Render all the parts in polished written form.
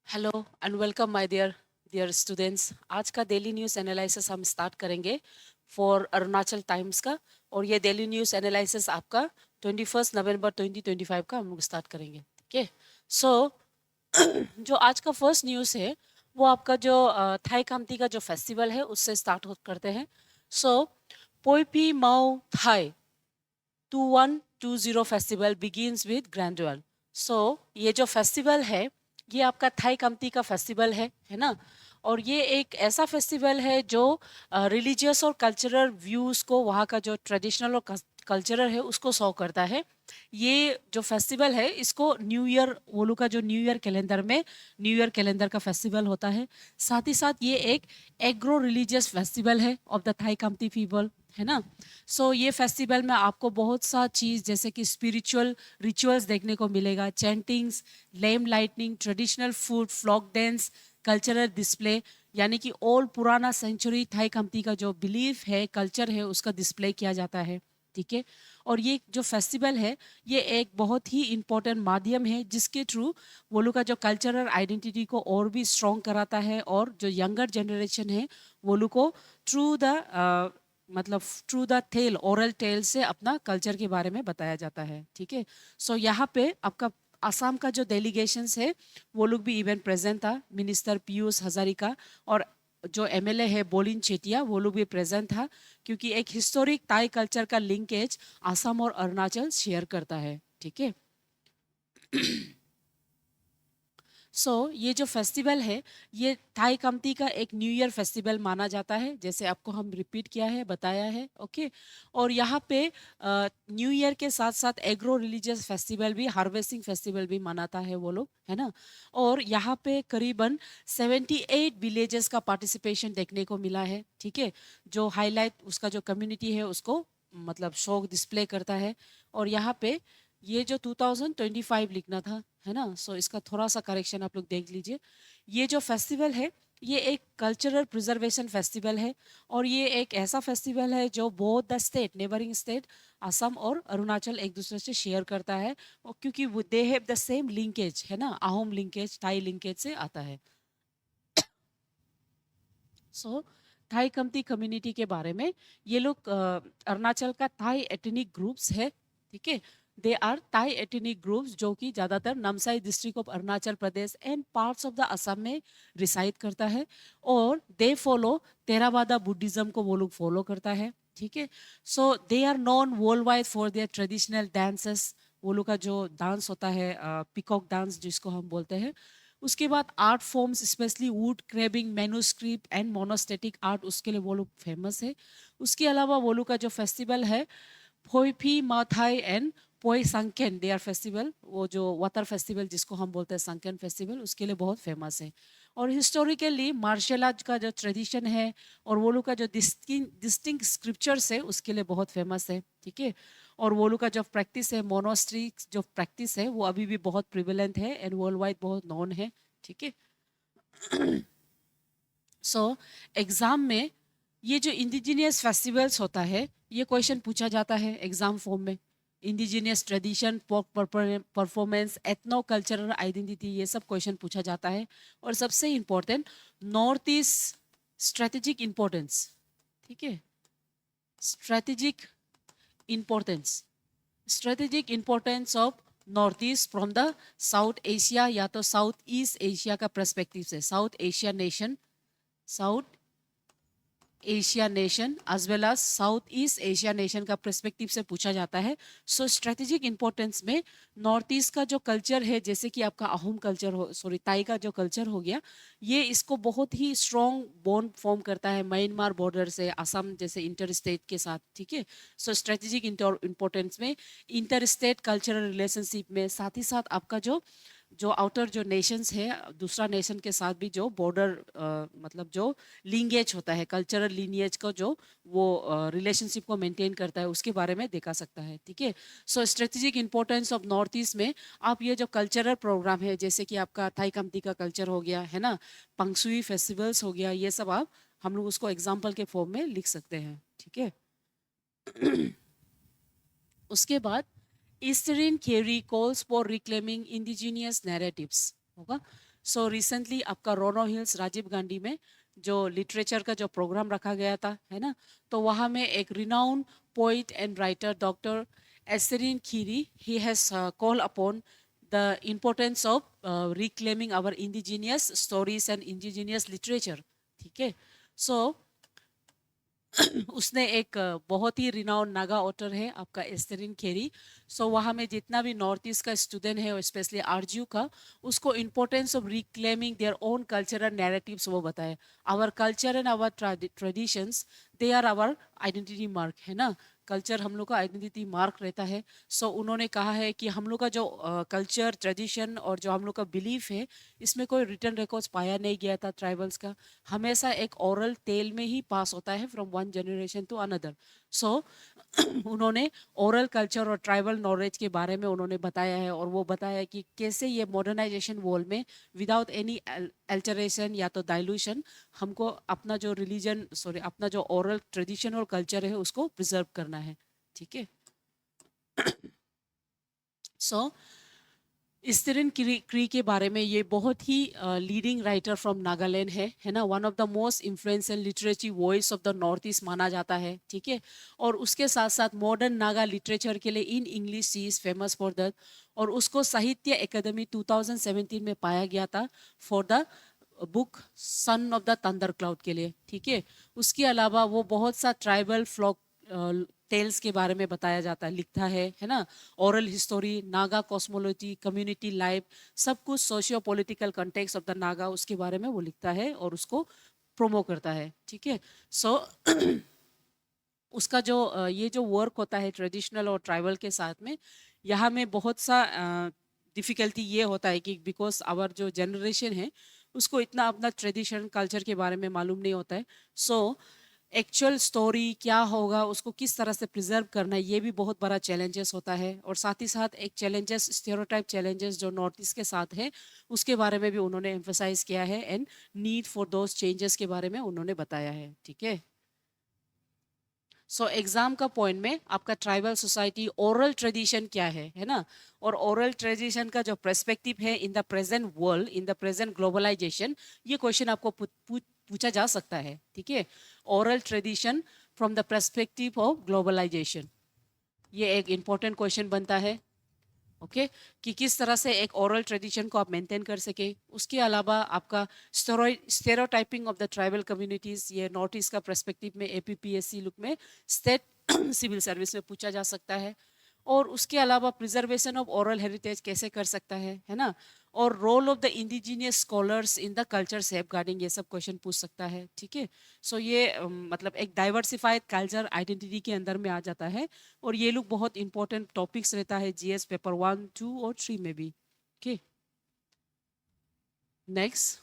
Hello and welcome my dear students. आज का daily news analysis हम स्टार्ट करेंगे फॉर अरुणाचल टाइम्स का। और ये डेली न्यूज़ एनालिसिस आपका 21 नवंबर 2025 का हम लोग स्टार्ट करेंगे। ठीक है। सो जो आज का फर्स्ट न्यूज़ है वो आपका जो थाई कामती का जो फेस्टिवल है उससे स्टार्ट करते हैं। सो पोईपी माओ थाई 2120 फेस्टिवल बिगिंस विद ग्रैंडुअल। सो ये जो फेस्टिवल है ये आपका थाई कम्ती का फेस्टिवल है ना। और ये एक ऐसा फेस्टिवल है जो रिलीजियस और कल्चरल व्यूज़ को, वहाँ का जो ट्रेडिशनल और कल्चरल है उसको शो करता है। ये जो फेस्टिवल है इसको न्यू ईयर, वो लोग का जो न्यू ईयर कैलेंडर में न्यू ईयर कैलेंडर का फेस्टिवल होता है। साथ ही साथ ये एक एग्रो रिलीजियस फेस्टिवल है ऑफ द थाई कम्ती पीपल, है ना। सो ये फेस्टिवल में आपको बहुत सा चीज़ जैसे कि स्पिरिचुअल रिचुअल्स देखने को मिलेगा, chantings, lamp lighting, traditional food, folk dance, cultural display, यानी कि ऑल पुराना सेंचुरी थाई कम्ती का जो बिलीफ है, कल्चर है, उसका डिस्प्ले किया जाता है। ठीक है। और ये जो फेस्टिवल है ये एक बहुत ही इम्पोर्टेंट माध्यम है जिसके थ्रू वो लोग का जो कल्चरल आइडेंटिटी को और भी स्ट्रॉन्ग कराता है, और जो यंगर जनरेशन है वो लोग को थ्रू द मतलब through the tale, oral tale से अपना कल्चर के बारे में बताया जाता है। ठीक है। सो यहाँ पे आपका असम का जो डेलीगेशंस है वो लोग भी इवेंट प्रेजेंट था। मिनिस्टर पीयूष हजारिका और जो एमएलए है बोलिन चेटिया वो लोग भी प्रेजेंट था, क्योंकि एक हिस्टोरिक ताई कल्चर का लिंकेज असम और अरुणाचल शेयर करता है। ठीक है। ये जो फेस्टिवल है ये थाई कम्ती का एक न्यू ईयर फेस्टिवल माना जाता है, जैसे आपको हम रिपीट किया है, बताया है। ओके। और यहाँ पे न्यू ईयर के साथ साथ एग्रो रिलीजियस फेस्टिवल भी, हार्वेस्टिंग फेस्टिवल भी मनाता है वो लोग, है ना। और यहाँ पे करीबन 78 विलेजेस का पार्टिसिपेशन देखने को मिला है। ठीक है। जो हाईलाइट उसका जो कम्युनिटी है उसको मतलब शो डिस्प्ले करता है। और यहाँ पे ये जो 2025 लिखना था, है ना। इसका थोड़ा सा करेक्शन आप लोग देख लीजिए। ये जो फेस्टिवल है ये एक कल्चरल प्रिजर्वेशन फेस्टिवल है, और ये एक ऐसा फेस्टिवल है जो both the state, neighbouring state Assam और अरुणाचल एक दूसरे से शेयर करता है। और क्योंकि they have the same linkage, है ना, अहोम लिंकेज, थाई लिंकेज से आता है। सो थाई कम्ती कम्युनिटी के बारे में, ये लोग अरुणाचल का थाई एथनिक ग्रुप्स है। ठीक है। They are Thai ethnic groups जो कि ज़्यादातर Namsai district of Arunachal Pradesh and parts of the Assam में रिसाइड करता है। और दे फॉलो तेरावादा बुद्धिज्म को वो लोग फॉलो करता है। ठीक है। So they are known world wide for their traditional dances. वो लोग का जो डांस होता है पिकॉक डांस जिसको हम बोलते हैं। उसके बाद art forms specially wood carving, manuscript and monostatic art, उसके लिए वो लोग फेमस है। उसके अलावा वो लोग का जो फेस्टिवल है पोईपी माथाई एंड पोई संकेन, दे आर फेस्टिवल, वो जो वाटर फेस्टिवल जिसको हम बोलते हैं संकेन फेस्टिवल, उसके लिए बहुत फेमस है। और हिस्टोरिकली मार्शल आर्ट का जो ट्रेडिशन है और वो लोग का जो डिस्टिंक्ट स्क्रिप्चर्स है उसके लिए बहुत फेमस है। ठीक है। और वो लोग का जो प्रैक्टिस है, मोनोस्ट्रिक जो प्रैक्टिस है वो अभी भी बहुत प्रिवेलेंट है एंड वर्ल्ड वाइड बहुत नॉन है। ठीक है। एग्जाम में ये जो इंडिजिनियस फेस्टिवल्स होता है ये क्वेश्चन पूछा जाता है एग्जाम फॉर्म में। Indigenous tradition, performance, ethno cultural identity, ये सब क्वेश्चन पूछा जाता है। और सबसे important, north east strategic importance. ठीक है। Strategic importance, strategic importance of north east from the South Asia या तो साउथ ईस्ट एशिया का पर्सपेक्टिव से, South Asia nation, South Asia nation as well as South east Asia nation का perspective से पूछा जाता है। स्ट्रेटेजिक इंपॉर्टेंस में नॉर्थ ईस्ट का जो कल्चर है, जैसे कि आपका अहोम कल्चर हो, सॉरी ताई का जो कल्चर हो गया, ये इसको बहुत ही स्ट्रॉन्ग बॉन्ड फॉर्म करता है म्यांमार बॉर्डर से, असम जैसे इंटर स्टेट के साथ। ठीक है। स्ट्रेटेजिक इंपॉर्टेंस में, इंटर स्टेट कल्चरल रिलेशनशिप में, साथ ही साथ आपका जो जो आउटर जो नेशंस है, दूसरा नेशन के साथ भी जो बॉर्डर मतलब जो लिंगेज होता है, कल्चरल लिनिएज को जो वो रिलेशनशिप को मेंटेन करता है, उसके बारे में देखा सकता है। ठीक है। Strategic importance of north east में आप ये जो कल्चरल प्रोग्राम है, जैसे कि आपका थाई कम्ती का कल्चर हो गया, है ना, पंगसुई फेस्टिवल्स हो गया, ये सब आप हम लोग उसको एग्जाम्पल के फॉर्म में लिख सकते हैं। ठीक है। उसके बाद eastern theory calls for reclaiming indigenous narratives होगा। सो रिसेंटली आपका रोनो हिल्स राजीव गांधी में जो लिटरेचर का जो प्रोग्राम रखा गया था, है ना, तो वहाँ में एक renowned poet and writer doctor Easterine Kire, he has call upon the importance of reclaiming our indigenous stories and indigenous literature. ठीक है, सो उसने एक बहुत ही रिनाउंड नागा ऑथर है आपका एस्टेरिन खेरी। सो वहाँ में जितना भी नॉर्थ ईस्ट का स्टूडेंट है और स्पेशली आरजू का, उसको importance of reclaiming their own cultural narratives वो बताए। Our culture and our traditions, they are our identity mark, है ना, कल्चर हम लोग का आइडेंटिटी मार्क रहता है। सो उन्होंने कहा है कि हम लोग का जो कल्चर ट्रेडिशन और जो हम लोग का बिलीफ है, इसमें कोई रिटर्न रिकॉर्ड्स पाया नहीं गया था ट्राइबल्स का, हमेशा एक ओरल टेल में ही पास होता है from one generation to another. So उन्होंने ओरल कल्चर और ट्राइबल नॉलेज के बारे में उन्होंने बताया है, और वो बताया कि कैसे ये मॉडर्नाइजेशन वर्ल्ड में विदाउट एनी अल्टरेशन या तो डाइल्यूशन हमको अपना जो रिलीजन सॉरी अपना जो ओरल ट्रेडिशन और कल्चर है उसको प्रिजर्व करना है। ठीक है, सो स्टेरिन क्री के बारे में, ये बहुत ही लीडिंग राइटर फ्रॉम नागालैंड है ना, one of the most influential literature voice of the north east माना जाता है। ठीक है, और उसके साथ साथ मॉडर्न नागा लिटरेचर के लिए in English she is famous for that, और उसको साहित्य अकादमी 2017 में पाया गया था for the book son of the thunder cloud के लिए। ठीक है, उसके अलावा वो बहुत सा ट्राइबल फ्लॉक टेल्स के बारे में बताया जाता है, लिखता है ना, oral history, Naga cosmology, community life, सब कुछ socio political context of the Naga, उसके बारे में वो लिखता है और उसको प्रोमो करता है। ठीक है, सो उसका जो ये जो वर्क होता है ट्रेडिशनल और ट्राइबल के साथ में, यहाँ में बहुत सा डिफ़िकल्टी ये होता है कि बिकॉज आवर जो जनरेशन है उसको इतना अपना ट्रेडिशन कल्चर के बारे में मालूम नहीं होता है। सो एक्चुअल स्टोरी क्या होगा, उसको किस तरह से प्रिजर्व करना है, ये भी बहुत बड़ा चैलेंजेस होता है। और साथ ही साथ एक चैलेंजेस, स्टेरियोटाइप चैलेंजेस जो नॉर्थ ईस्ट के साथ है, उसके बारे में भी उन्होंने एम्फेसाइज किया है and need for those changes के बारे में उन्होंने बताया है। ठीक है, सो एग्जाम का पॉइंट में आपका ट्राइबल सोसाइटी ओरल ट्रेडिशन क्या है ना, और ओरल ट्रेडिशन का जो पर्सपेक्टिव है in the present world, in the present globalisation, ये क्वेश्चन आपको पूछा जा सकता है। ठीक है, oral tradition from the perspective of globalisation, ये एक इंपॉर्टेंट क्वेश्चन बनता है। ओके, कि किस तरह से एक ओरल ट्रेडिशन को आप मेंटेन कर सके। उसके अलावा आपका stereotyping of the tribal communities, ये नॉर्थ ईस्ट का पर्सपेक्टिव में एपीपीएससी लुक में स्टेट सिविल सर्विस में पूछा जा सकता है। और उसके अलावा प्रिजर्वेशन ऑफ ओरल हेरिटेज कैसे कर सकता है ना, और role of the indigenous scholars in the culture safeguarding, ये सब क्वेश्चन पूछ सकता है। ठीक है, सो ये मतलब एक डाइवर्सिफाइड कल्चर आइडेंटिटी के अंदर में आ जाता है, और ये लोग बहुत इंपॉर्टेंट टॉपिक्स रहता है जीएस पेपर 1, 2 और 3 में भी। Okay, next,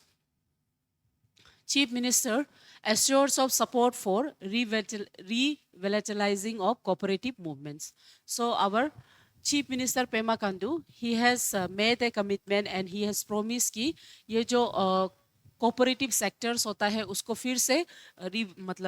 Chief Minister assures of support for revitalizing of cooperative movements. So our Chief Minister Pema Kandu, he has made a commitment and he has promised कि ये जो cooperative sectors होता है उसको फिर से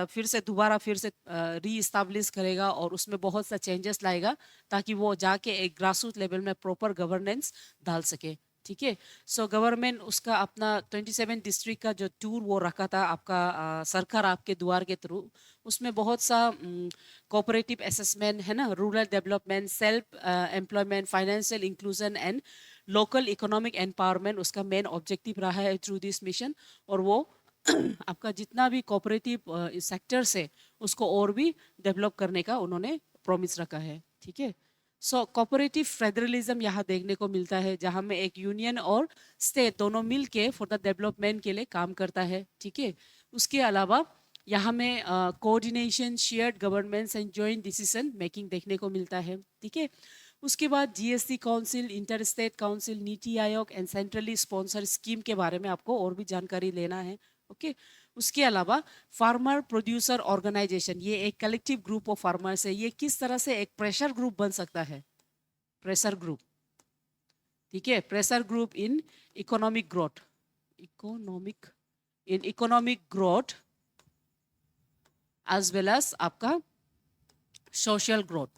फिर से दोबारा फिर से री इस्टेब्लिश करेगा और उसमें बहुत सा चेंजेस लाएगा, ताकि वो जाके एक ग्रासरूट लेवल में प्रॉपर गवर्नेंस डाल सके। ठीक है, सो गवर्नमेंट उसका अपना 27 डिस्ट्रिक्ट का जो टूर वो रखा था आपका सरकार आपके द्वार के थ्रू, उसमें बहुत सा कोऑपरेटिव असेसमेंट है ना, rural development, self employment, financial inclusion and local economic empowerment उसका मेन ऑब्जेक्टिव रहा है थ्रू दिस मिशन। और वो आपका जितना भी कोऑपरेटिव सेक्टर्स है उसको और भी डेवलप करने का उन्होंने प्रॉमिस रखा है। ठीक है, सो कोऑपरेटिव फेडरलिज्म यहाँ देखने को मिलता है, जहाँ में एक यूनियन और स्टेट दोनों मिल के फॉर द डेवलपमेंट के लिए काम करता है। ठीक है, उसके अलावा यहाँ में coordination, shared governments and joint decision making देखने को मिलता है। ठीक है, उसके बाद GST council, inter state council, NITI Aayog and centrally sponsor scheme के बारे में आपको और भी जानकारी लेना है। ओके, उसके अलावा फार्मर प्रोड्यूसर ऑर्गेनाइजेशन, ये एक कलेक्टिव ग्रुप ऑफ फार्मर्स है, ये किस तरह से एक प्रेशर ग्रुप बन सकता है, प्रेशर ग्रुप। ठीक है, pressure group in economic growth, economic growth as well as आपका सोशल ग्रोथ।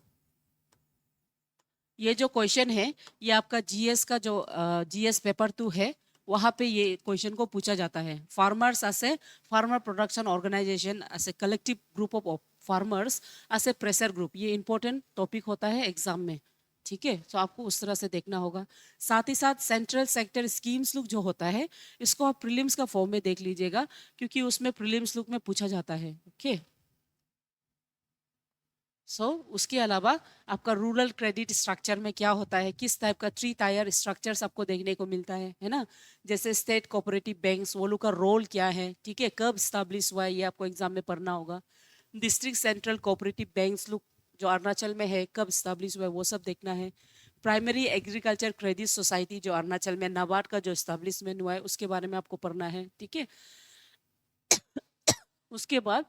ये जो क्वेश्चन है ये आपका जीएस का जो जीएस पेपर 2 है वहाँ पे ये क्वेश्चन को पूछा जाता है। Farmers as a farmer production organisation as a collective group of farmers as a pressure group, ये इंपॉर्टेंट टॉपिक होता है एग्जाम में। ठीक है, तो आपको उस तरह से देखना होगा। साथ ही साथ सेंट्रल सेक्टर स्कीम्स लुक जो होता है, इसको आप प्रीलिम्स का फॉर्म में देख लीजिएगा, क्योंकि उसमें प्रीलिम्स लुक में पूछा जाता है। ओके, उसके अलावा आपका रूरल क्रेडिट स्ट्रक्चर में क्या होता है, किस टाइप का 3 टायर स्ट्रक्चर्स आपको देखने को मिलता है ना। जैसे स्टेट कोऑपरेटिव बैंक्स, वो लोग का रोल क्या है, ठीक है, कब स्टैब्लिश हुआ है, ये आपको एग्जाम में पढ़ना होगा। डिस्ट्रिक्ट सेंट्रल कोऑपरेटिव बैंक्स लोग जो अरुणाचल में है, कब स्टैब्लिश हुआ है, वो सब देखना है। प्राइमरी एग्रीकल्चर क्रेडिट सोसाइटी जो अरुणाचल में नाबार्ड का जो स्टैब्लिशमेंट हुआ है, उसके बारे में आपको पढ़ना है। ठीक है, उसके बाद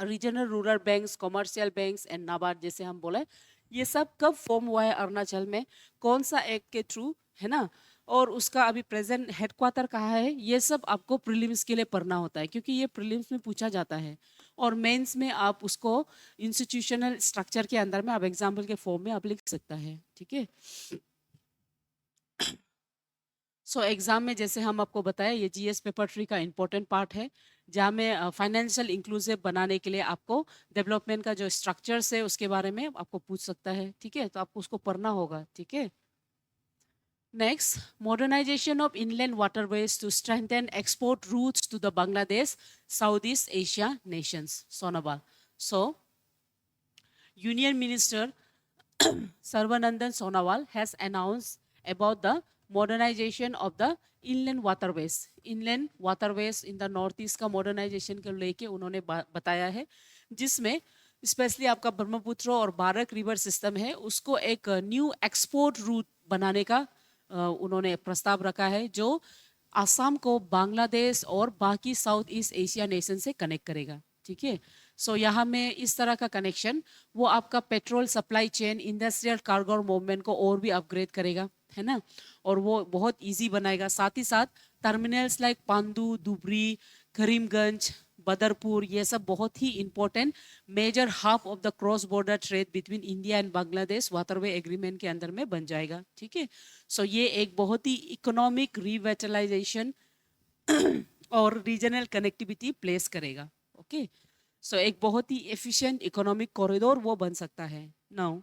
regional rural banks, commercial banks and NABARD, जैसे हम बोले, ये सब कब फॉर्म हुआ है अरुणाचल में, कौन सा एक्ट के थ्रू, है ना, और उसका अभी प्रेजेंट हेडक्वार्टर कहाँ है, ये सब आपको प्रीलिम्स के लिए पढ़ना होता है, क्योंकि ये प्रीलिम्स में पूछा जाता है। और मेंस में आप उसको इंस्टीट्यूशनल स्ट्रक्चर के अंदर में आप एग्जाम्पल के फॉर्म में आप लिख सकता है। ठीक है, एग्जाम में जैसे हम आपको बताया, ये जीएस पेपर 3 का इंपॉर्टेंट पार्ट है, जहाँ में फाइनेंशियल इंक्लूसिव बनाने के लिए आपको डेवलपमेंट का जो स्ट्रक्चर्स है उसके बारे में आपको पूछ सकता है। ठीक है, तो आपको उसको पढ़ना होगा। ठीक है, next, modernisation of inland waterways to strengthen export routes to the Bangladesh south east Asia nations, Sonowal. Union minister Sarvanandan Sonowal has announced about the modernization of the inland waterways. Inland waterways in the northeast का modernization को लेके उन्होंने बताया है, जिसमें specially आपका ब्रह्मपुत्र और बारक river system है, उसको एक न्यू एक्सपोर्ट रूट बनाने का उन्होंने प्रस्ताव रखा है, जो आसाम को बांग्लादेश और बाकी साउथ ईस्ट एशिया नेशन से कनेक्ट करेगा। ठीक है, यहाँ में इस तरह का कनेक्शन वो आपका petrol supply chain, industrial cargo movement को और भी अपग्रेड करेगा, है ना, और वो बहुत इजी बनाएगा। साथ ही साथ टर्मिनल्स लाइक पांडू, दुबरी, करीमगंज, बदरपुर, ये सब बहुत ही important major half of the cross border trade between India and Bangladesh waterway agreement के अंदर में बन जाएगा। ठीक है, ये एक बहुत ही इकोनॉमिक रिवेटलाइजेशन और रीजनल कनेक्टिविटी प्लेस करेगा। ओके, एक बहुत ही एफिशिएंट इकोनॉमिक कॉरिडोर वो बन सकता है। नाउ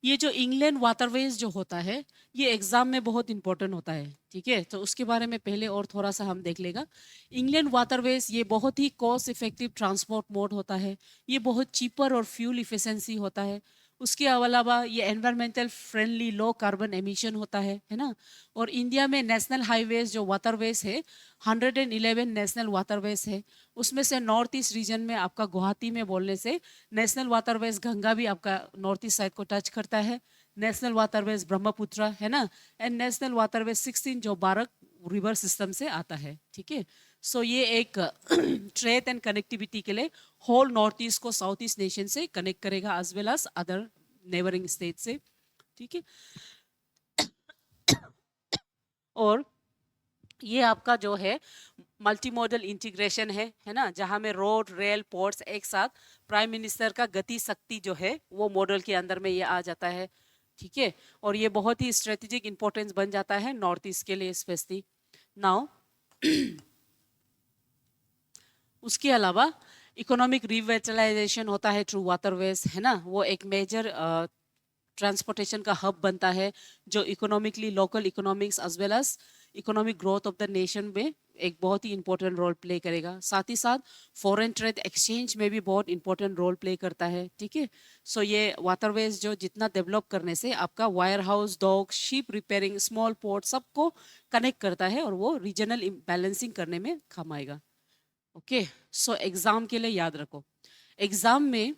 ये जो इंग्लैंड वाटरवेज जो होता है, ये एग्जाम में बहुत इंपॉर्टेंट होता है। ठीक है, तो उसके बारे में पहले और थोड़ा सा हम देख लेगा। इंग्लैंड वाटरवेज ये बहुत ही कॉस्ट इफेक्टिव ट्रांसपोर्ट मोड होता है, ये बहुत चीपर और फ्यूल इफिशिएंसी होता है। उसके अलावा ये environmental friendly, low carbon emission होता है ना। और इंडिया में नेशनल हाईवेज जो वाटरवेज है, 111 नेशनल वाटरवेज है, उसमें से नॉर्थ ईस्ट रीजन में आपका गुवाहाटी में बोलने से नेशनल वाटरवेज गंगा भी आपका नॉर्थ ईस्ट साइड को टच करता है, नेशनल वाटरवेज ब्रह्मपुत्र, है ना, एंड नेशनल वाटरवेज 16 जो बारक रिवर सिस्टम से आता है। ठीक है, ये एक ट्रेड एंड कनेक्टिविटी के लिए होल नॉर्थ ईस्ट को साउथ ईस्ट नेशन से कनेक्ट करेगा, as well as other neighbouring state से। ठीक है, और ये आपका जो है मल्टी मॉडल इंटीग्रेशन है ना, जहाँ में रोड, रेल, पोर्ट्स एक साथ, प्राइम मिनिस्टर का गति शक्ति जो है वो मॉडल के अंदर में ये आ जाता है। ठीक है, और ये बहुत ही स्ट्रेटेजिक इंपॉर्टेंस बन जाता है नॉर्थ ईस्ट के लिए स्पेशली। नाउ उसके अलावा इकोनॉमिक रिवेटलाइजेशन होता है थ्रू वाटरवेज, है ना, वो एक मेजर ट्रांसपोर्टेशन का हब बनता है, जो economically local economics as well as economic growth of the nation में एक बहुत ही इंपॉर्टेंट रोल प्ले करेगा। साथ ही साथ फॉरेन ट्रेड एक्सचेंज में भी बहुत इंपॉर्टेंट रोल प्ले करता है। ठीक है, ये वाटरवेज जो जितना डेवलप करने से आपका warehouse, dock, ship repairing, small port सबको कनेक्ट करता है, और वो रीजनल बैलेंसिंग करने में काम आएगा। ओके, एग्जाम के लिए याद रखो, एग्जाम में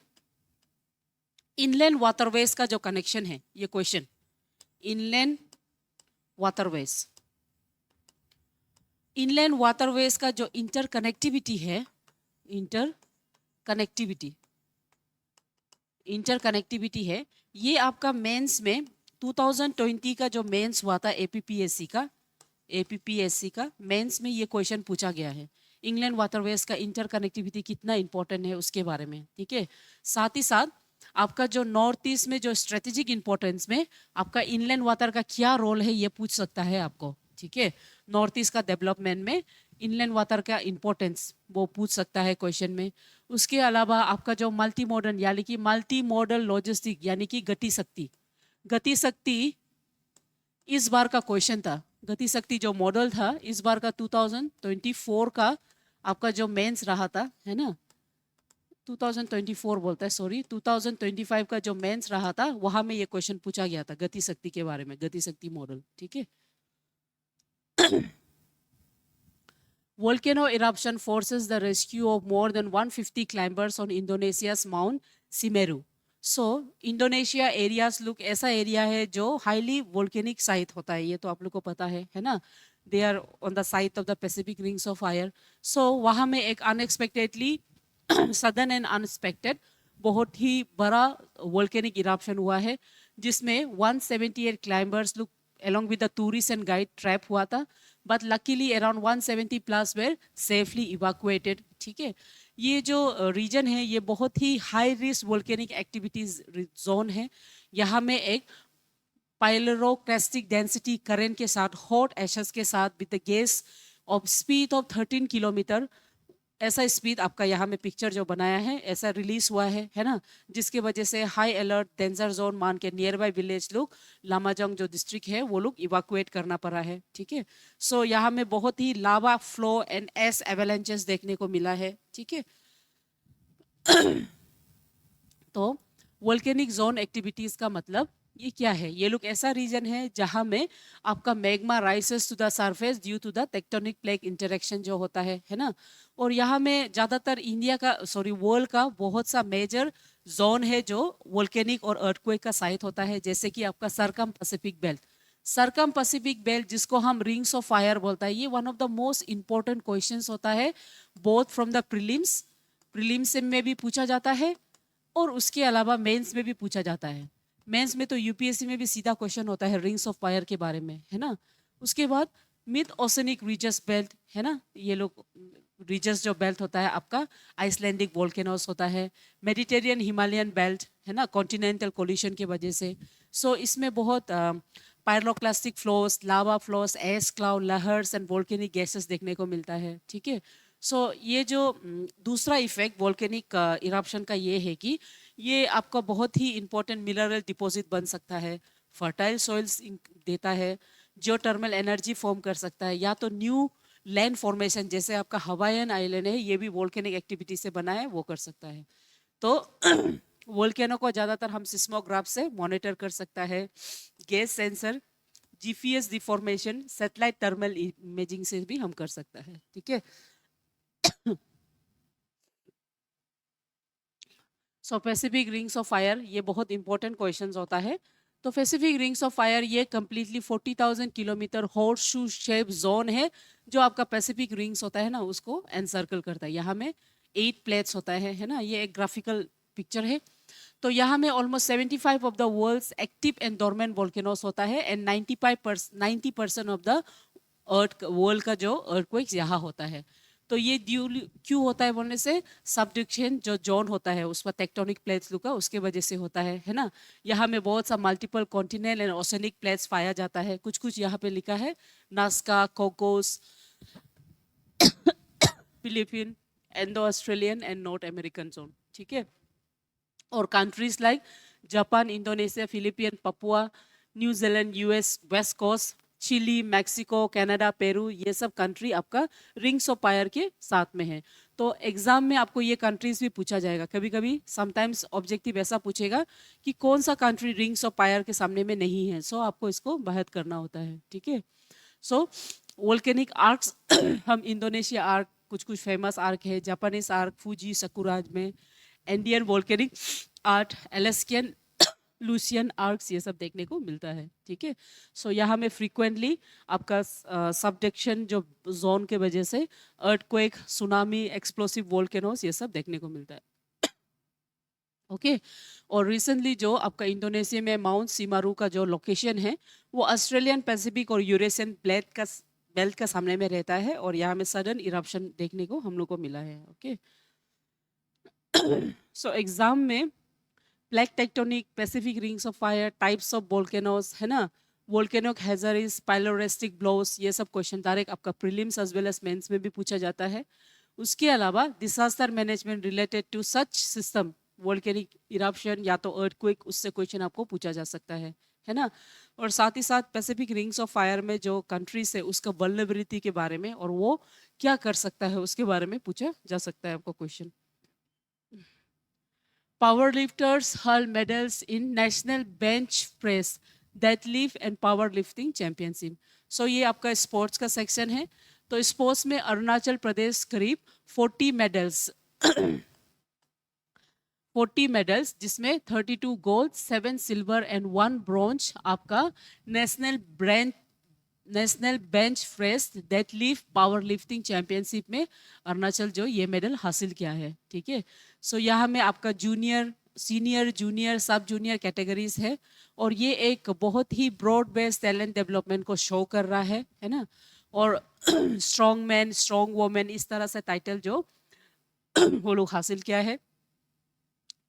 इनलैंड वाटरवेज का जो कनेक्शन है, ये question, inland waterways, inland waterways का जो इंटरकनेक्टिविटी है, इंटरकनेक्टिविटी है, ये आपका मेंस में 2020 का जो मेंस हुआ था एपीपीएससी का मेंस में ये क्वेश्चन पूछा गया है, इंग्लैंड वाटरवेज का इंटरकनेक्टिविटी कितना इंपॉर्टेंट है उसके बारे में। ठीक है, साथ ही साथ आपका जो नॉर्थ ईस्ट में जो स्ट्रेटेजिक इंपॉर्टेंस में आपका इनलैंड वाटर का क्या रोल है ये पूछ सकता है आपको, ठीक है। नॉर्थ ईस्ट का डेवलपमेंट में इनलैंड वाटर का इंपॉर्टेंस वो पूछ सकता है क्वेश्चन में। उसके अलावा आपका जो मल्टी मॉडर्न यानी कि मल्टी मॉडल लॉजिस्टिक यानी कि गति शक्ति, गति शक्ति इस बार का क्वेश्चन था। गति शक्ति जो मॉडल था इस बार का 2024 का आपका जो मेंस रहा था, है ना, 2024 बोलता है, सॉरी 2025 का जो मेंस रहा था वहां में ये क्वेश्चन पूछा गया था गति शक्ति के बारे में, गति शक्ति मॉडल, ठीक है। Volcano eruption forces the rescue of more than 150 climbers on Indonesia's Mount Semeru. So, Indonesia areas look ऐसा एरिया है जो हाईली वोल्केनिक साइट होता है, ये तो आप लोग को पता है ना। They are on the site of the Pacific rings of fire. So वहाँ में एक अनएक्सपेक्टेडली सडन एंड अनएक्सपेक्टेड बहुत ही बड़ा वोल्केनिक इरप्शन हुआ है, जिसमें 178 climbers look along with the tourists and guide trap हुआ था, but luckily around 170 plus were safely evacuated, ठीक है। ये जो रीजन है ये बहुत ही high risk volcanic activities zone है। यहाँ में एक पाइलोरोक्रेस्टिक डेंसिटी करंट के साथ हॉट एशेस के साथ with the gas off speed of 13 kilometre, ऐसा स्पीड आपका यहाँ में पिक्चर जो बनाया है ऐसा रिलीज हुआ है ना, जिसके वजह से हाई अलर्ट डेंजर जोन मान के नियर बाय विलेज लोग लामाजंग जो डिस्ट्रिक्ट है वो लोग इवाकुएट करना पड़ा है, ठीक है। सो यहाँ में बहुत ही लावा फ्लो एंड एस एवेलेंचेस देखने को मिला है, ठीक है। तो वोल्केनिक जोन एक्टिविटीज का मतलब ये क्या है, ये लोग ऐसा रीजन है जहां में आपका magma rises to the surface due to the tectonic plate interaction जो होता है ना। और यहाँ में ज़्यादातर इंडिया का वर्ल्ड का बहुत सा मेजर जोन है जो वोल्केनिक और अर्थक्वेक का साइट होता है, जैसे कि आपका सरकम पैसिफिक बेल्ट। सरकम पैसिफिक बेल्ट जिसको हम रिंग्स ऑफ फायर बोलता है, ये one of the most important questions होता है, बोथ फ्रॉम द प्रीलिम्स में भी पूछा जाता है और उसके अलावा मेंस में भी पूछा जाता है। मेंस में तो यूपीएससी में भी सीधा क्वेश्चन होता है रिंग्स ऑफ फायर के बारे में, है ना। उसके बाद मिड ओशनिक रीजस बेल्ट, है ना, ये लोग रीजस जो बेल्ट होता है आपका आइसलैंडिक वोल्केनोस होता है। मेडिटेरियन हिमालयन बेल्ट, है ना, कॉन्टिनेंटल कोलिशन की वजह से। सो इसमें बहुत pyroclastic flows, lava flows, ash cloud, lahars and volcanic gases देखने को मिलता है, ठीक है। सो ये जो दूसरा इफेक्ट वोल्केनिक इरप्शन का ये है कि ये आपका बहुत ही इंपॉर्टेंट मिनरल डिपॉजिट बन सकता है, फर्टाइल सॉइल्स देता है, जियोटर्मल एनर्जी फॉर्म कर सकता है, या तो न्यू लैंड फॉर्मेशन जैसे आपका हवाईयन आइलैंड है ये भी वोल्केनिक एक्टिविटी से बना है वो कर सकता है। तो वोल्केनो को ज़्यादातर हम सिस्मोग्राफ से मॉनिटर कर सकता है, gas sensor, GPS deformation, satellite thermal imaging से भी हम कर सकता है, ठीक है। सो पैसिफिक रिंग्स ऑफ फायर ये बहुत इंपॉर्टेंट क्वेश्चंस होता है। तो पैसिफिक रिंग्स ऑफ फायर ये completely 40,000 kilometre horse shoe shape zone है जो आपका पैसिफिक रिंग्स होता है ना उसको एनसर्कल करता है। यहाँ में 8 प्लेट्स होता है ना, ये एक ग्राफिकल पिक्चर है। तो यहाँ में almost 75 of the world's active and dormant volcanoes होता है and 90% of the earth world का जो अर्थक्वेक्स यहाँ होता है। तो ये ड्यू क्यों होता है बोलने से सबडक्शन जो जोन होता है उसमें टेक्टोनिक प्लेट्स लुका उसके वजह से होता है ना। यहाँ में बहुत सा multiple continent and oceanic plates पाया जाता है, कुछ कुछ यहाँ पे लिखा है Nazca, Cocos, Philippine, Indo Australian and north American zone, ठीक है। और countries like Japan, Indonesia, Philippine, Papua, New Zealand, US, west coast, Chile, Mexico, Canada, Peru, ये सब कंट्री आपका रिंग्स ऑफ फायर के साथ में है। तो एग्जाम में आपको ये कंट्रीज भी पूछा जाएगा कभी कभी, समटाइम्स ऑब्जेक्टिव ऐसा पूछेगा कि कौन सा कंट्री रिंग्स ऑफ फायर के सामने में नहीं है। सो आपको इसको बाहर करना होता है, ठीक है। सो वोल्केनिक आर्क्स हम इंडोनेशिया आर्क, कुछ कुछ फेमस आर्क है, जापानीज आर्क, फूजी, सकुराज में, इंडियन वोल्केनिक आर्ट, एलेस्कियन, लूसियन आर्क्स, ये सब देखने को मिलता है, ठीक है। सो यहाँ में फ्रीक्वेंटली आपका सबडक्शन जो जोन के वजह से अर्थक्वेक, सुनामी, एक्सप्लोसिव वोल्केनोस ये सब देखने को मिलता है, ओके। और रिसेंटली जो आपका इंडोनेशिया में माउंट सीमारू का जो लोकेशन है वो ऑस्ट्रेलियन पैसिफिक और यूरेशियन बेल्ट का सामने में रहता है और यहाँ में सडन इरप्शन देखने को हम लोग को मिला है, ओके। सो एग्जाम में plate tectonic, Pacific rings of fire, types of volcanoes, है ना, वोल्केनो हैजार्ड्स, पाइलोरेस्टिक ब्लोस, ये सब क्वेश्चन डायरेक्ट आपका prelims as well as mains में भी पूछा जाता है। उसके अलावा disaster management related to such system, volcanic eruption या तो अर्थक्वेक, उससे क्वेश्चन आपको पूछा जा सकता है ना। और साथ ही साथ पैसिफिक रिंग्स ऑफ फायर में जो कंट्रीज है उसका वल्नरेबिलिटी के बारे में और वो क्या कर सकता है उसके बारे में पूछा जा सकता है आपको question. Power lifters haul medals in national bench press, deadlift and power lifting championship. So ये आपका स्पोर्ट्स का सेक्शन है। तो स्पोर्ट्स में अरुणाचल प्रदेश करीब 40 मेडल्स 40 मेडल्स जिसमें 32 गोल्ड, 7 सिल्वर एंड 1 ब्रॉन्ज आपका national brand national bench press deadlift power lifting championship में अरुणाचल जो ये मेडल हासिल किया है। ठीक है, सो यहाँ में आपका जूनियर, सीनियर, जूनियर, सब जूनियर कैटेगरीज है और ये एक बहुत ही ब्रॉड बेस्ड टैलेंट डेवलपमेंट को शो कर रहा है ना। और स्ट्रॉन्ग मैन, स्ट्रॉन्ग वोमेन, इस तरह से टाइटल जो वो लोग हासिल किया है।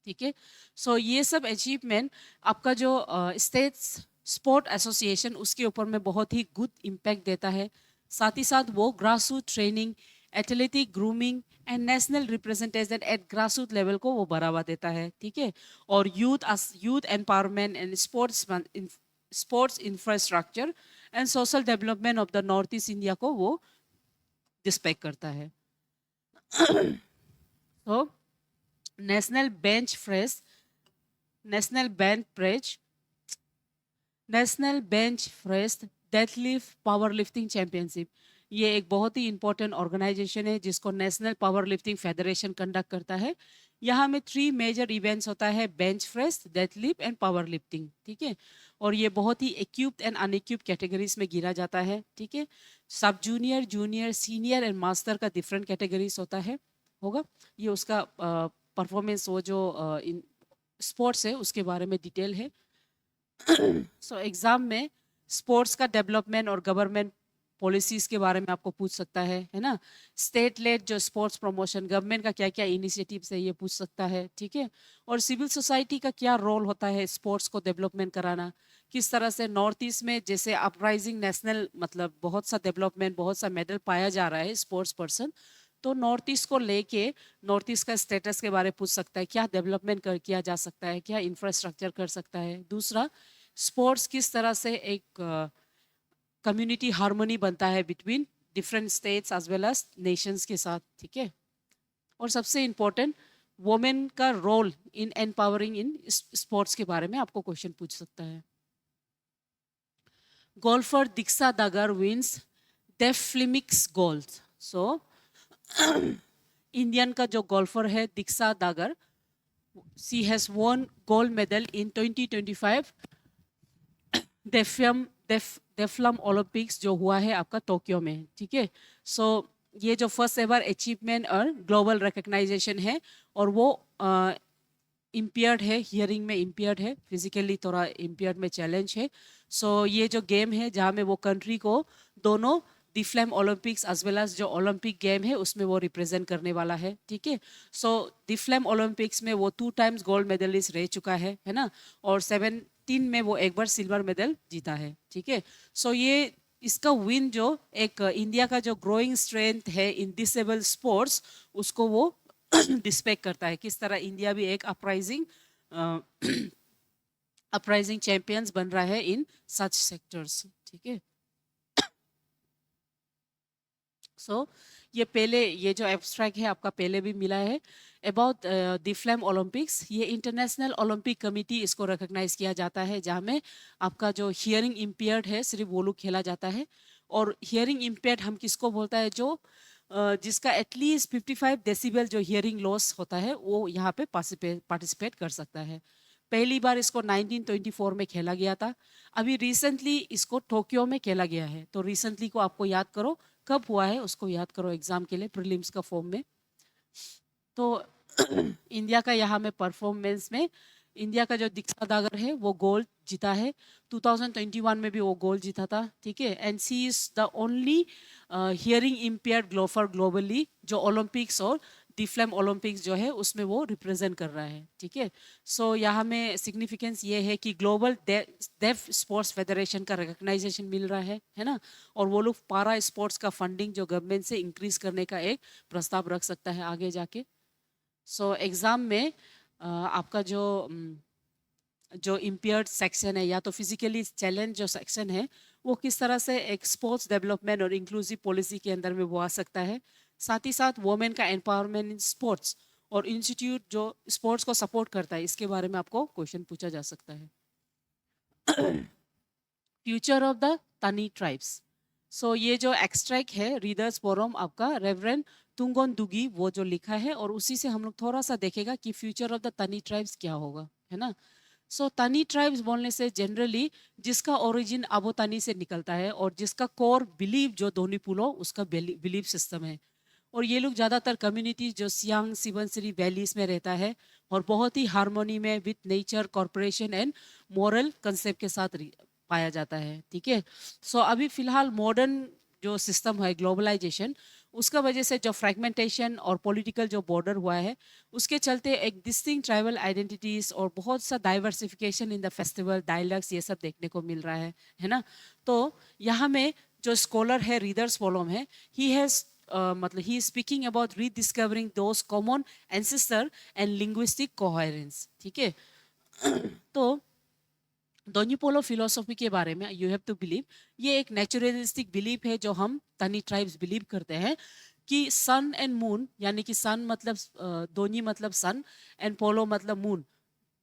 ठीक है, सो ये सब अचीवमेंट आपका जो स्टेट्स स्पोर्ट एसोसिएशन उसके ऊपर में बहुत ही गुड इम्पैक्ट देता है। साथ ही साथ वो grass root training, athletic grooming and national representation at grass root level को वो बढ़ावा देता है। ठीक है, और youth empowerment and sports infrastructure and social development of the north east India को वो डिस्पेक्ट करता है। तो national bench press, national bench press national bench press deadlift power lifting championship, ये एक बहुत ही इंपॉर्टेंट ऑर्गेनाइजेशन है जिसको national power lifting federation conduct करता है। यहाँ में 3 मेजर इवेंट्स होता है, bench press, deadlift and power lifting. ठीक है, और ये बहुत ही इक्विप्ड एंड अनइक्विप्ड कैटेगरीज में गिरा जाता है। ठीक है, सब junior, junior, senior and master का डिफरेंट कैटेगरीज होता है होगा। ये उसका परफॉर्मेंस वो जो स्पोर्ट्स है उसके बारे में डिटेल है। सो एग्जाम में स्पोर्ट्स का डेवलपमेंट और गवर्नमेंट पॉलिसीज के बारे में आपको पूछ सकता है ना। स्टेट लेड जो स्पोर्ट्स प्रमोशन, गवर्नमेंट का क्या क्या इनिशिएटिव है ये पूछ सकता है। ठीक है, और सिविल सोसाइटी का क्या रोल होता है स्पोर्ट्स को डेवलपमेंट कराना, किस तरह से नॉर्थ ईस्ट में जैसे अपराइजिंग नेशनल मतलब बहुत सा डेवलपमेंट, बहुत सा मेडल पाया जा रहा है स्पोर्ट्स पर्सन, तो नॉर्थ ईस्ट को लेके नॉर्थ ईस्ट का स्टेटस के बारे में पूछ सकता है, क्या डेवलपमेंट किया जा सकता है, क्या इंफ्रास्ट्रक्चर कर सकता है। दूसरा, स्पोर्ट्स किस तरह से एक कम्युनिटी हार्मनी बनता है between different states as well as nations के साथ। ठीक है, और सबसे इम्पोर्टेंट वोमेन का role in empowering in sports के बारे में आपको क्वेश्चन पूछ सकता है। Golfer Diksha Dagar wins Deaflympics gold. So Indian का जो गोल्फर है Diksha Dagar, she has won gold medal in 2025 deaf Olympics जो हुआ है आपका टोक्यो में। ठीक है, सो ये जो फर्स्ट एवर अचीवमेंट और ग्लोबल रिकग्नाइजेशन है और वो इम्पेयर्ड है, हियरिंग में इम्पेयर्ड है, फिजिकली थोड़ा इम्पेयर्ड में चैलेंज है। सो ये जो गेम है जहाँ में वो कंट्री को दोनों डिफ्लेम ओलंपिक्स एज वेल एज जो ओलंपिक गेम है उसमें वो रिप्रेजेंट करने वाला है। ठीक है, सो डिफ्लेम ओलंपिक्स में वो 2 टाइम्स गोल्ड मेडलिस्ट रह चुका है ना, और 17 में वो एक बार सिल्वर मेडल जीता है। ठीक है, सो ये इसका विन जो एक इंडिया का जो ग्रोइंग स्ट्रेंथ है इन डिसेबल स्पोर्ट्स उसको वो डिस्पेक्ट करता है, किस तरह इंडिया भी एक अपराइजिंग अपराइजिंग चैंपियंस बन रहा है इन सच सेक्टर्स। ठीक है, सो ये पहले ये जो एब्स्ट्रैक्ट है आपका पहले भी मिला है अबाउट द फ्लेम ओलंपिक्स। ये इंटरनेशनल ओलंपिक कमेटी इसको रिकॉग्नाइज किया जाता है जहाँ में आपका जो हियरिंग इम्पेयर्ड है सिर्फ वो लोग खेला जाता है। और हियरिंग इम्पेयर्ड हम किसको बोलता है, जो जिसका एटलीस्ट 55 डेसिबल जो हियरिंग लॉस होता है वो यहाँ पे पार्टिसिपेट कर सकता है। पहली बार इसको 1924 में खेला गया था। अभी रिसेंटली इसको टोक्यो में खेला गया है। तो रिसेंटली को आपको याद करो कब हुआ है, उसको याद करो एग्जाम के लिए प्रीलिम्स का फॉर्म में। तो इंडिया का यहाँ में परफॉर्मेंस में इंडिया का जो दीक्षा दागर है वो गोल्ड जीता है। 2021 में भी वो गोल्ड जीता था। ठीक है, and she is the only hearing impaired golfer globally जो ओलंपिक्स और दी फ्लेम ओलंपिक्स जो है उसमें वो रिप्रेजेंट कर रहा है, ठीक है। सो यहाँ में सिग्निफिकेंस ये है कि ग्लोबल डेफ स्पोर्ट्स फेडरेशन का रिकग्नाइजेशन मिल रहा है ना। और वो लोग पारा स्पोर्ट्स का फंडिंग जो गवर्नमेंट से इंक्रीज करने का एक प्रस्ताव रख सकता है आगे जाके। सो एग्जाम में आपका जो इम्पेयर्ड सेक्शन है या तो फिजिकली चैलेंज जो सेक्शन है वो किस तरह से एक स्पोर्ट्स डेवलपमेंट और इंक्लूसिव पॉलिसी के अंदर में वो आ सकता है। साथ ही साथ वुमेन का एम्पावरमेंट इन स्पोर्ट्स और इंस्टीट्यूट जो स्पोर्ट्स को सपोर्ट करता है इसके बारे में आपको क्वेश्चन पूछा जा सकता है। फ्यूचर ऑफ द तनी ट्राइब्स। सो ये जो एक्सट्रैक्ट है रीडर्स फोरम आपका रेवरेंड तुंगोन दुगी वो जो लिखा है और उसी से हम लोग थोड़ा सा देखेगा कि फ्यूचर ऑफ द तनी ट्राइब्स क्या होगा, है ना। सो तनी ट्राइब्स बोलने से जनरली जिसका ओरिजिन अबो तनी से निकलता है और जिसका कोर बिलीव जो दोनी पुलो उसका बिलीव सिस्टम है। और ये लोग ज़्यादातर कम्युनिटी जो सियांग सिबनसिरी वैलीज में रहता है और बहुत ही हारमोनी में with nature corporation and moral concept के साथ पाया जाता है, ठीक है। सो अभी फिलहाल मॉडर्न जो सिस्टम है ग्लोबलाइजेशन उसका वजह से जो फ्रेगमेंटेशन और पॉलिटिकल जो बॉर्डर हुआ है उसके चलते एक डिस्टिंक्ट ट्राइबल आइडेंटिटीज और बहुत सा diversification in the festival dialogues ये सब देखने को मिल रहा है ना। तो यहाँ में जो स्कॉलर है रीडर्स फॉलोम है ही हैज मतलब he is speaking about rediscovering those common ancestor and linguistic coherence, ठीक है। तो दोन्युपोलो फिलोसॉफी के बारे में यू हैव टू बिलीव ये एक नेचुरलिस्टिक बिलीफ है जो हम तनी ट्राइब्स बिलीव करते हैं कि सन एंड मून यानी कि सन मतलब दोनी मतलब सन एंड पोलो मतलब moon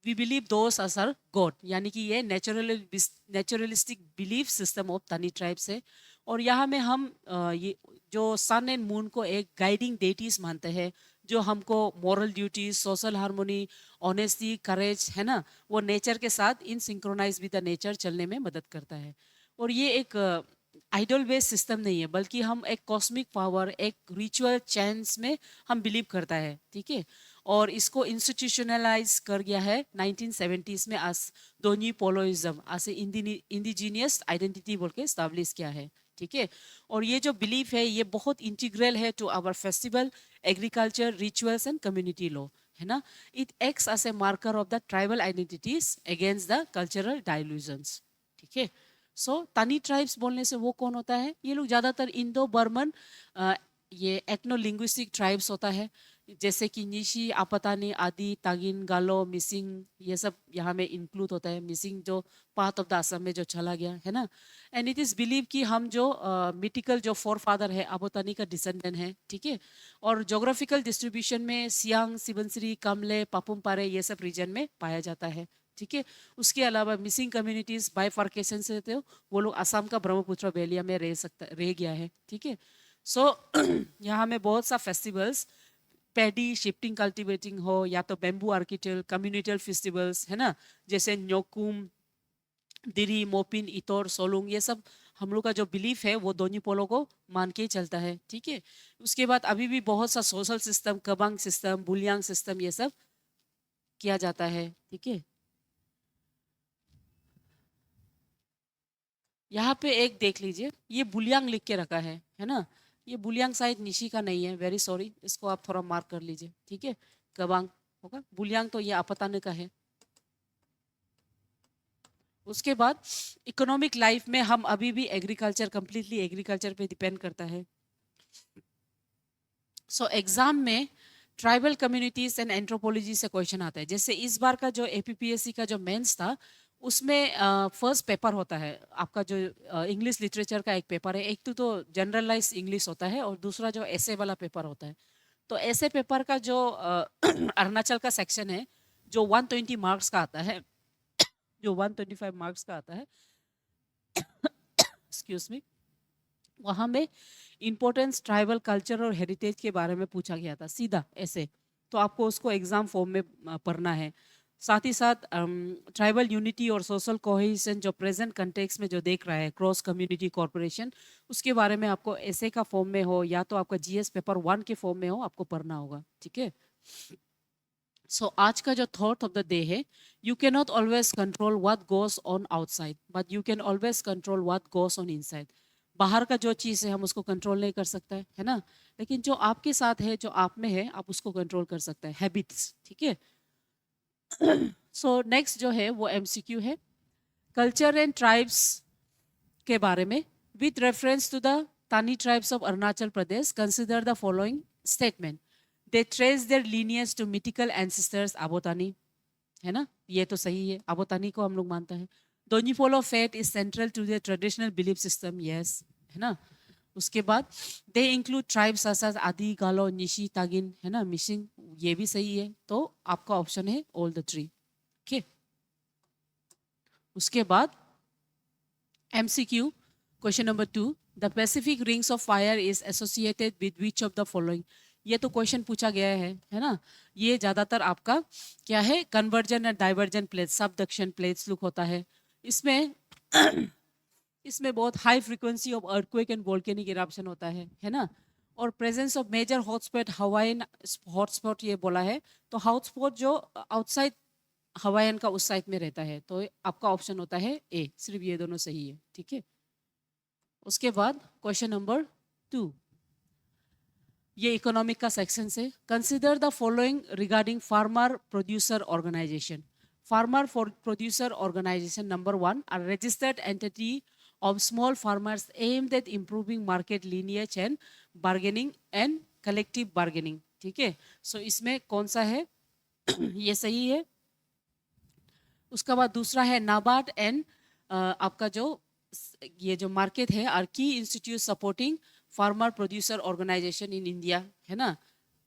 we believe those are god यानी कि ये naturalistic belief system of Tani tribes है। और यहाँ में हम ये जो सन एंड मून को एक गाइडिंग डेटीज मानते हैं जो हमको moral duties social harmony honesty courage है ना वो नेचर के साथ in synchronize with the nature चलने में मदद करता है। और ये एक आइडल बेस्ड सिस्टम नहीं है बल्कि हम एक कॉस्मिक पावर एक रिचुअल चेंस में हम बिलीव करता है, ठीक है। और इसको इंस्टीट्यूशनलाइज कर गया है 1970s में आज दोनी पोलोइज्म आज इंडिजीनियस आइडेंटिटी बोल के स्टैब्लिश किया है, ठीक है। और ये जो बिलीफ है ये बहुत इंटीग्रल है to our festival agriculture rituals and community law, है ना। It acts as a marker of the tribal identities against the cultural dilutions, ठीक है। सो तनी ट्राइब्स बोलने से वो कौन होता है ये लोग ज़्यादातर इंडो बर्मन ये एथनो लिंग्विस्टिक ट्राइब्स होता है जैसे कि निशी आपतानी आदि तागिन गालो मिसिंग ये सब यहाँ में इंक्लूड होता है। मिसिंग जो पार्ट ऑफ द असम में जो चला गया है ना। एंड इट इज़ बिलीव कि हम जो मिटिकल जो फोर फादर है आबोतानी का डिसेंडेंट है, ठीक है। और जोग्राफिकल डिस्ट्रीब्यूशन में सियांग सिबनसिरी कमले पापुम पारे ये सब रीजन में पाया जाता है, ठीक है। उसके अलावा मिसिंग कम्युनिटीज बाइफार्केशन से थे वो लोग असम का ब्रह्मपुत्र वैलिया में रह गया है, ठीक है। सो यहाँ में बहुत सा फेस्टिवल्स पैडी शिफ्टिंग कल्टीवेटिंग हो या तो बेम्बू आर्किटेल कम्युनिटल फेस्टिवल्स है ना जैसे न्योकुम दिरी मोपिन इतोर सोलुंग ये सब हम लोग का जो बिलीफ है वो दोनी पोलो को मान के ही चलता है, ठीक है। उसके बाद अभी भी बहुत सा सोशल सिस्टम कबांग सिस्टम बुलियांग सिस्टम ये सब किया जाता है, ठीक है। यहाँ पे एक देख लीजिए ये बुलियांग लिख के रखा है ना। ये बुलियांग शायद निशी का नहीं है, वेरी सॉरी, इसको आप थोड़ा मार्क कर लीजिए, ठीक है। कबांग होगा बुलियांग तो ये आपताने का है। उसके बाद इकोनॉमिक लाइफ में हम अभी भी एग्रीकल्चर कंप्लीटली एग्रीकल्चर पे डिपेंड करता है। सो एग्जाम में ट्राइबल कम्युनिटीज एंड एंथ्रोपोलॉजी से क्वेश्चन आता है। जैसे इस बार का जो एपीपीएससी का जो मेंस था उसमें फर्स्ट पेपर होता है आपका जो इंग्लिश लिटरेचर का एक पेपर है। एक तो जनरलाइज इंग्लिश होता है और दूसरा जो ऐसे वाला पेपर होता है। तो ऐसे पेपर का जो अरुणाचल का सेक्शन है जो 120 मार्क्स का आता है जो 125 मार्क्स का आता है एक्सक्यूज मी वहाँ में इम्पोर्टेंस ट्राइबल कल्चर और हेरिटेज के बारे में पूछा गया था सीधा ऐसे। तो आपको उसको एग्जाम फॉर्म में पढ़ना है। साथ ही साथ ट्राइबल यूनिटी और सोशल कोहेजन जो प्रेजेंट कंटेक्स्ट में जो देख रहा है क्रॉस कम्युनिटी कॉर्पोरेशन उसके बारे में आपको ऐसे का फॉर्म में हो या तो आपका जीएस पेपर 1 के फॉर्म में हो आपको पढ़ना होगा, ठीक है। सो आज का जो थॉट ऑफ द डे है you can not always control what goes on outside but you can always control what goes on inside. बाहर का जो चीज़ है हम उसको कंट्रोल नहीं कर सकते है ना, लेकिन जो आपके साथ है, जो आप में है, आप उसको कंट्रोल कर सकते हैं, हैबिट्स, ठीक है। सो नेक्स्ट जो है वो एमसीक्यू है, कल्चर एंड ट्राइब्स के बारे में। With reference to the Tani tribes of Arunachal Pradesh, consider the following statement. They trace their lineage to mythical ancestors Abotani, है ना, ये तो सही है, आबोतानी को हम लोग मानते हैं। Donyi Polo faith is central to the traditional belief system, yes, है ना। उसके बाद दे इंक्लूड ट्राइब्स सच आदि, गालो, निशी, तागिन, है ना, मिशिंग, ये भी सही है। तो आपका ऑप्शन है ऑल द थ्री, ओके। उसके बाद MCQ question number 2, the Pacific rings of fire is associated with which of the following. ये तो क्वेश्चन पूछा गया है ना। ये ज्यादातर आपका क्या है, कन्वर्जन एंड डाइवर्जन प्लेट्स, सब दक्षिण प्लेट्स लुक होता है इसमें। इसमें बहुत high frequency of earthquake and volcanic eruption होता है ना। और presence of major hotspot Hawaiian hotspot ये बोला है, तो हॉटस्पॉट जो आउटसाइड हवाईन का उस साइड में रहता है, तो आपका ऑप्शन होता है ए, सिर्फ ये दोनों सही है, ठीक है। उसके बाद क्वेश्चन नंबर 2, ये इकोनॉमिक का सेक्शन से, consider the following regarding farmer producer organisation. Farmer producer organisation number 1 are registered entity of small farmers aimed at improving market lineage and bargaining and collective bargaining, ठीक है। सो इसमें कौन सा है ये सही है। उसका बाद दूसरा है नाबार्ड एंड आपका जो ये जो मार्केट है are key institute supporting farmer producer organisation in India, है ना।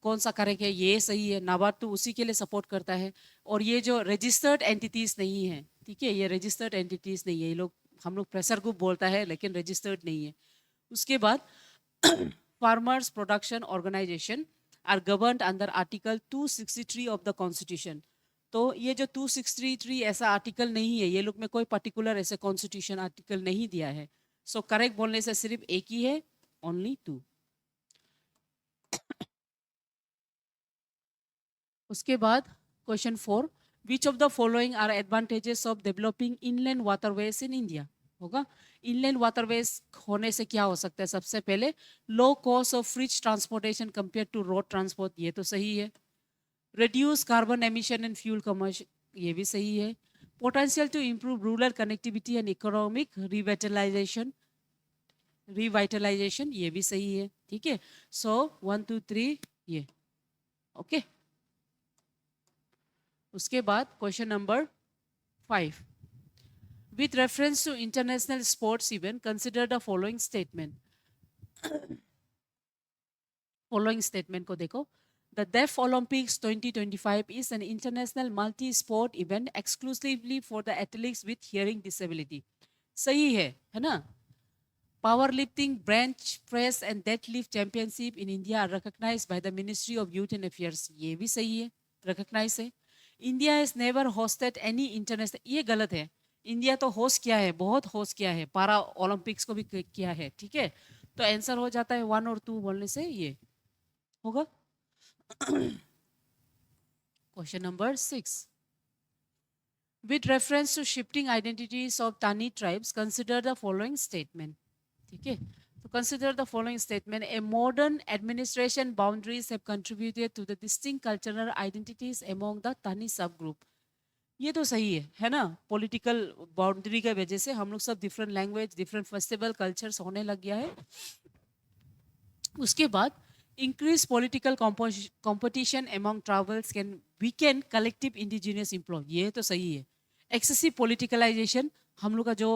कौन सा करेक्ट है, ये सही है, नाबार्ड तो उसी के लिए सपोर्ट करता है। और ये जो रजिस्टर्ड एंटिटीज नहीं है, ठीक है, ये रजिस्टर्ड एंटिटीज नहीं है, ये लोग हम लोग प्रेशर ग्रुप बोलता है लेकिन रजिस्टर्ड नहीं है। उसके बाद farmers production organisation are governed under article 263 of the constitution. तो ये जो 263 ऐसा आर्टिकल नहीं है, ये लोग में कोई पर्टिकुलर ऐसे कॉन्स्टिट्यूशन आर्टिकल नहीं दिया है। सो करेक्ट बोलने से सिर्फ एक ही है, ओनली 2। उसके बाद question 4, which of the following are advantages of developing inland waterways in India. होगा इनलैंड वाटरवेज होने से क्या हो सकता है, सबसे पहले low cost of freight transportation compare to road transport, ये तो सही है। Reduce carbon emission and fuel commercial, ये भी सही है। Potential to improve rural connectivity and economic revitalisation, ये भी सही है, ठीक है। सो 1 2 3 ये ओके। उसके बाद question number 5, with reference to international sports event, consider the following statement. following statement को देखो, the Deaf Olympics 2025 is an international multi-sport event exclusively for the athletes with hearing disability. सही है ना। Powerlifting, bench press and deadlift championship in India are recognized by the Ministry of Youth and Affairs, ये भी सही है, recognize है। India has never hosted any international, ये गलत है। इंडिया तो होस्ट किया है, बहुत होस्ट किया है, पारा ओलंपिक्स को भी किया है, ठीक है। तो आंसर हो जाता है 1 और 2 बोलने से ये होगा। Question number 6, with reference to shifting identities of Tani tribes consider the following statement, ठीक है। तो consider the following statement, a modern administration boundaries have contributed to the distinct cultural identities among the Tani sub group, ये तो सही है ना। Political boundary के वजह से हम लोग सब different language, different festival, cultures होने लग गया है। उसके बाद increase political competition among tribals can weaken collective indigenous employ, ये तो सही है। एक्सेसिव पॉलिटिकलाइजेशन हम लोग का जो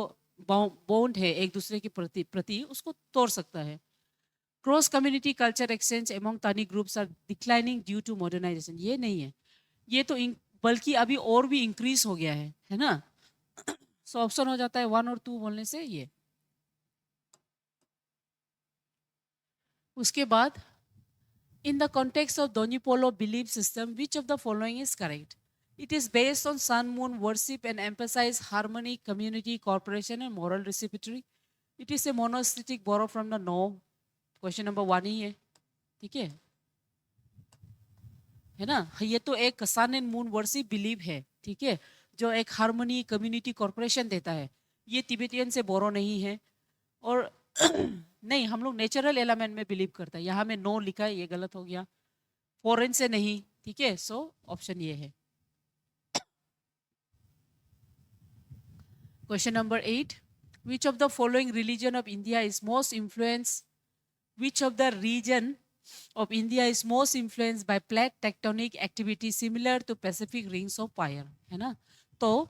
बॉन्ड है एक दूसरे के प्रति उसको तोड़ सकता है। Cross community culture exchange among Tani groups are declining due to modernisation, ये नहीं है, ये तो बल्कि अभी और भी इंक्रीज हो गया है ना। सो ऑप्शन हो जाता है 1 और 2 बोलने से ये। उसके बाद in the context of Donyi Polo belief system which of the following is correct. It is based on sun moon worship and emphasise harmony, community, corporation and moral reciprocity. It is a monotheistic borrowed from the no, question number 1 ही है, ठीक है ना। ये तो एक sun and moon worship believe है, ठीक है, जो एक हार्मनी, कम्युनिटी, कॉर्पोरेशन देता है, ये तिब्बतियन से बोरो नहीं है। और नहीं, हम लोग नेचुरल एलिमेंट में बिलीव करते हैं। यहाँ में नो लिखा है, ये गलत हो गया। फॉरेन से नहीं, ठीक है। सो ऑप्शन ये है। Question number 8, which of the following religion of India is most influence which of the region of India is most influenced by plate tectonic activity similar to Pacific rings of fire, है ना। तो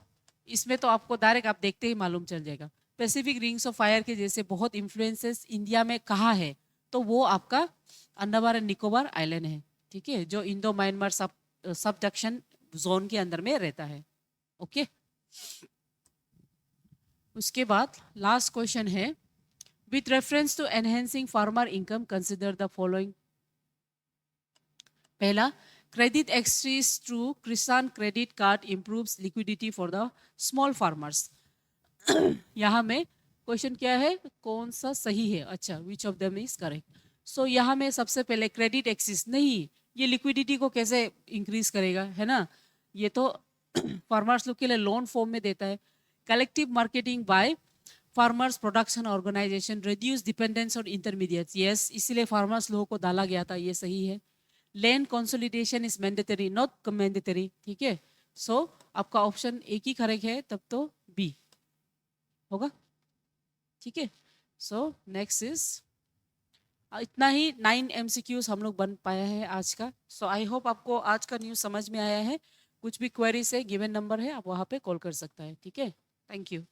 इसमें तो आपको direct आप देखते ही मालूम चल जाएगा। पैसिफिक रिंग्स ऑफ फायर के जैसे बहुत इन्फ्लुएंसेस इंडिया में कहाँ है, तो वो आपका अंडमान एंड निकोबार आइलैंड है, ठीक है, जो इंडो म्यांमार सबडक्शन जोन के अंदर में रहता है। ओके, उसके बाद लास्ट क्वेश्चन है, with reference to enhancing farmer income, consider the following. पहला, credit access through Kisan credit card improves liquidity for the small farmers. यहाँ में क्वेश्चन क्या है, कौन सा सही है? अच्छा, which of them is correct? So यहाँ में सबसे पहले क्रेडिट एक्सेस नहीं, ये लिक्विडिटी को कैसे इंक्रीज करेगा, है ना। ये तो फार्मर्स लोग के लिए लोन फॉर्म में देता है। Collective marketing by farmers production organisation reduce dependence on intermediates, yes, इसीलिए फार्मर्स लोगों को डाला गया था, ये सही है। Land consolidation is mandatory not mandatory, ठीक है। सो आपका ऑप्शन एक ही करेक्ट है, तब तो बी होगा, ठीक है। सो नेक्स्ट इज, इतना ही 9 MCQs हम लोग बन पाया है आज का। सो आई होप आपको आज का न्यूज़ समझ में आया है। कुछ भी क्वेरीज है, गिवन नंबर है, आप वहाँ पे कॉल कर सकता है, ठीक है। Thank you.